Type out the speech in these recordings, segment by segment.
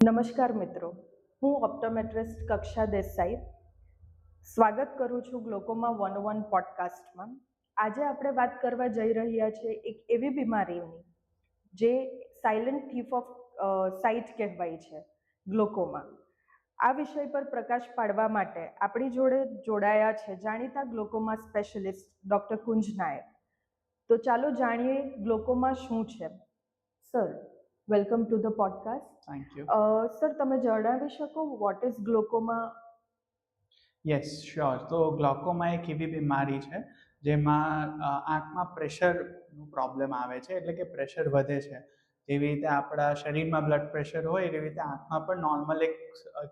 નમસ્કાર મિત્રો, હું ઓપ્ટોમેટ્રિસ્ટ કક્ષા દેસાઈ સ્વાગત કરું છું ગ્લોકોમા 101 પોડકાસ્ટમાં. આજે આપણે વાત કરવા જઈ રહ્યા છીએ એક એવી બીમારીની જે સાયલન્ટ થીફ ઓફ સાઇટ કહેવાય છે, ગ્લોકોમા. આ વિષય પર પ્રકાશ પાડવા માટે આપણી જોડે જોડાયા છે જાણીતા ગ્લોકોમા સ્પેશિયલિસ્ટ ડૉક્ટર કુંજ નાયક. તો ચાલો જાણીએ ગ્લોકોમા શું છે. Sir, welcome to the podcast. Thank you. Sir, તમે જણાવી શકો what is glaucoma? Yes, sure. તો ગ્લોકોમા એક એવી બીમારી છે જેમાં આંખમાં પ્રેશરનું પ્રોબ્લેમ આવે છે, એટલે કે પ્રેશર વધે છે. જેવી રીતે આપણા શરીરમાં બ્લડ પ્રેશર હોય એવી રીતે આંખમાં પણ નોર્મલ એક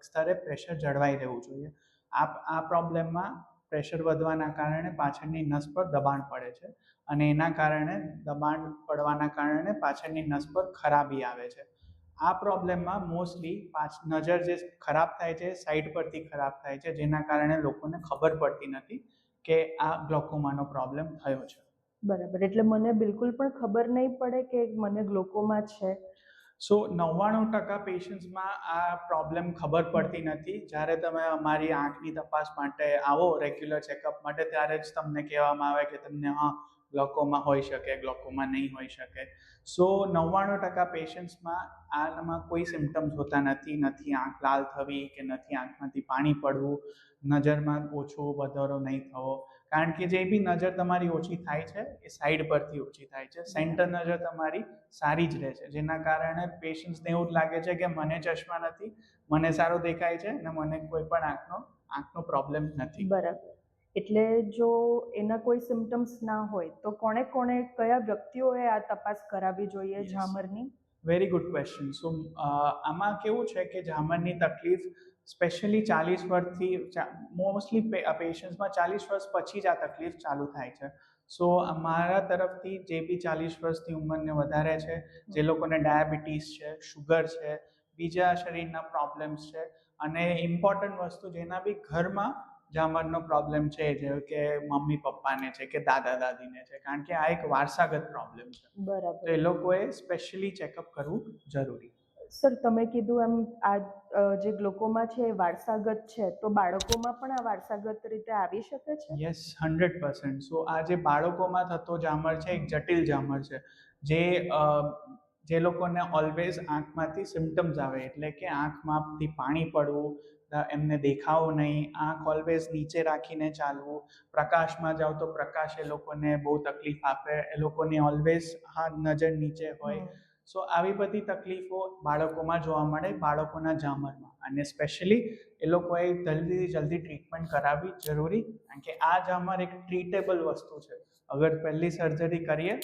સ્તરે પ્રેશર જળવાઈ રહેવું જોઈએ. આ પ્રોબ્લેમમાં પ્રેશર વધવાના કારણે પાછળની નસ પર દબાણ પડે છે અને એના કારણે દબાણ પડવાના કારણે પાછળની નસ પર ખરાબી આવે છે. આ પ્રોબ્લેમમાં મોસ્ટલી નજર જે ખરાબ થાય છે સાઈડ પરથી ખરાબ થાય છે, જેના કારણે લોકોને ખબર પડતી નથી કે આ ગ્લોકોમાનો પ્રોબ્લેમ થયો છે. બરાબર, એટલે મને બિલકુલ પણ ખબર નહીં પડે કે મને ગ્લોકોમા છે. સો 99% પેશન્ટ્સમાં આ પ્રોબ્લેમ ખબર પડતી નથી. જ્યારે તમે અમારી આંખની તપાસ માટે આવો રેગ્યુલર ચેકઅપ માટે, ત્યારે જ તમને કહેવામાં આવે કે તમને ગ્લોકોમા હોઈ શકે, ગ્લોકોમા નહીં હોઈ શકે. સો 99% પેશન્ટ્સમાં આમાં કોઈ સિમ્ટમ્સ હોતા નથી આંખ લાલ થવી કે નથી આંખમાંથી પાણી પડવું, નજરમાં ઓછો વધારો નહીં થવો. કારણ કે જે બી નજર તમારી ઓછી થાય છે એ સાઈડ પરથી ઓછી થાય છે. સેન્ટર નજર તમારી સારી જ રહે છે, જેના કારણે પેશન્ટ્સને એવું જ લાગે છે કે મને ચશ્મા નથી, મને સારું દેખાય છે અને મને કોઈ પણ આંખનો પ્રોબ્લેમ નથી. બરાબર, એટલે જો એના કોઈ સિમ્ટમ્સ ના હોય તો કયા વ્યક્તિઓએ આ તપાસ કરાવવી જોઈએ ઝામરની? Very good question. સો આમાં કેવું છે કે ઝામરની તકલીફ સ્પેશિયલી 40 વર્ષથી, મોસ્ટલી પેશન્ટ્સમાં 40 વર્ષ પછી જ આ તકલીફ ચાલુ થાય છે. સો અમારા તરફથી જે બી 40 વર્ષની ઉંમરને વધારે છે, જે લોકોને ડાયાબિટીસ છે, શુગર છે, બીજા શરીરના પ્રોબ્લેમ્સ છે, અને ઇમ્પોર્ટન્ટ વસ્તુ જેના બી ઘરમાં ઝામરનો પ્રોબ્લેમ છે, જેવું કે મમ્મી પપ્પાને છે કે દાદા દાદીને છે, કારણ કે આ એક વારસાગત પ્રોબ્લેમ છે. બરાબર, તો એ લોકોએ સ્પેશિયલી ચેકઅપ કરવું જરૂરી. સર, તમે કીધું એમ આ જે ગ્લોકોમા છે એ વારસાગત છે, તો બાળકોમાં પણ આ વારસાગત રીતે આવી શકે છે? યસ, 100%. સો આ જે બાળકોમાં થતો ઝામર છે એક જટિલ ઝામર છે, જે લોકોને ઓલવેઝ આંખમાંથી સિમ્ટમ્સ આવે, એટલે કે આંખમાંથી પાણી પડવું, એમને દેખાવું નહીં, આંખ ઓલવેઝ નીચે રાખીને ચાલવું, પ્રકાશમાં જાઓ તો પ્રકાશ એ લોકોને બહુ તકલીફ આપે, એ લોકોની ઓલવેઝ નજર નીચે હોય. સો આવી બધી તકલીફો બાળકોમાં જોવા મળે, બાળકોના ઝામરમાં. અને સ્પેશિયલી એ લોકોએ જલ્દી ટ્રીટમેન્ટ કરાવવી જરૂરી, કારણ કે આ ઝામર એક ટ્રીટેબલ વસ્તુ છે. અગર પહેલી સર્જરી કરીએ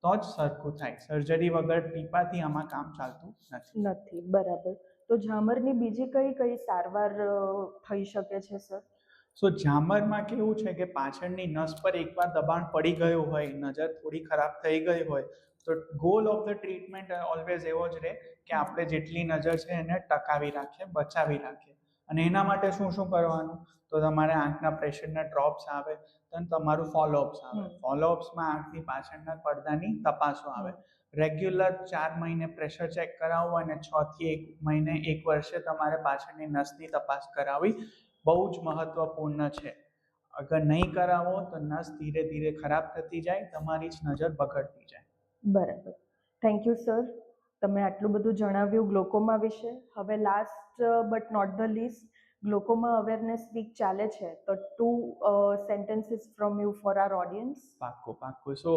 તો જ સરખું થાય. સર્જરી વગર ટીપાથી આમાં કામ ચાલતું નથી. બરાબર, તો ઝામરની બીજી કઈ સારવાર થઈ શકે છે, સર? સો ઝામરમાં કેવું છે કે પાછળની નસ પર એકવાર દબાણ પડી ગયું હોય, નજર થોડી ખરાબ થઈ ગઈ હોય, તો goal of the treatment always એવો જ રહે કે આપણે જેટલી નજર છે એને ટકાવી રાખીએ, બચાવી રાખીએ. અને એના માટે શું કરવાનું? તો તમારે આંખના પ્રેશરના ડ્રોપ્સ આવે, then તમારું ફોલોઅપ્સ આવે. ફોલોઅપ્સમાં આંખની પાછળના પડદાની તપાસો આવે. રેગ્યુલર 4 મહિને પ્રેશર ચેક કરાવવું અને 6 થી 1 મહિને 1 વર્ષે તમારે પાછળની નસની તપાસ કરાવવી બહુ જ મહત્વપૂર્ણ છે. અગર નહીં કરાવો તો નસ ધીરે ધીરે ખરાબ થતી જાય, તમારી જ નજર બગડતી જાય. બરાબર, થેન્ક યુ સર, તમે આટલું બધું જણાવ્યું ગ્લોકોમા વિશે. હવે last but not the least, glaucoma awareness week ચાલે છે, તો 2 sentences from you for our audience. પાક્કું. સો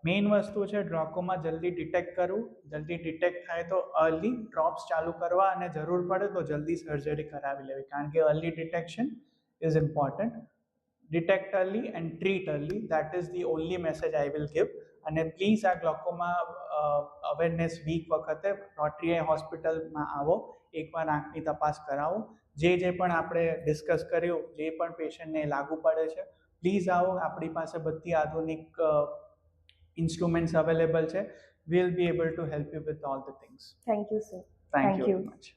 મેઇન વસ્તુ છે ગ્લોકોમા જલ્દી ડિટેક્ટ કરવું. જલ્દી ડિટેક્ટ થાય તો અર્લી ડ્રોપ્સ ચાલુ કરવા, અને જરૂર પડે તો જલ્દી સર્જરી કરાવી લેવી, કારણ કે early detection is important. Detect early and treat early, that is the only message I will give. અને પ્લીઝ આ ગ્લોકોમા અવેરનેસ વીક વખતે રોટરી આઈ હોસ્પિટલમાં આવો, એકવાર આંખની તપાસ કરાવો. જે પણ આપણે ડિસ્કસ કર્યું, જે પણ પેશન્ટને લાગુ પડે છે, પ્લીઝ આવો. આપણી પાસે બધી આધુનિક ઇન્સ્ટ્રુમેન્ટ્સ અવેલેબલ છે. We'll be able to help you with all the things. Thank you sir. Thank you very much.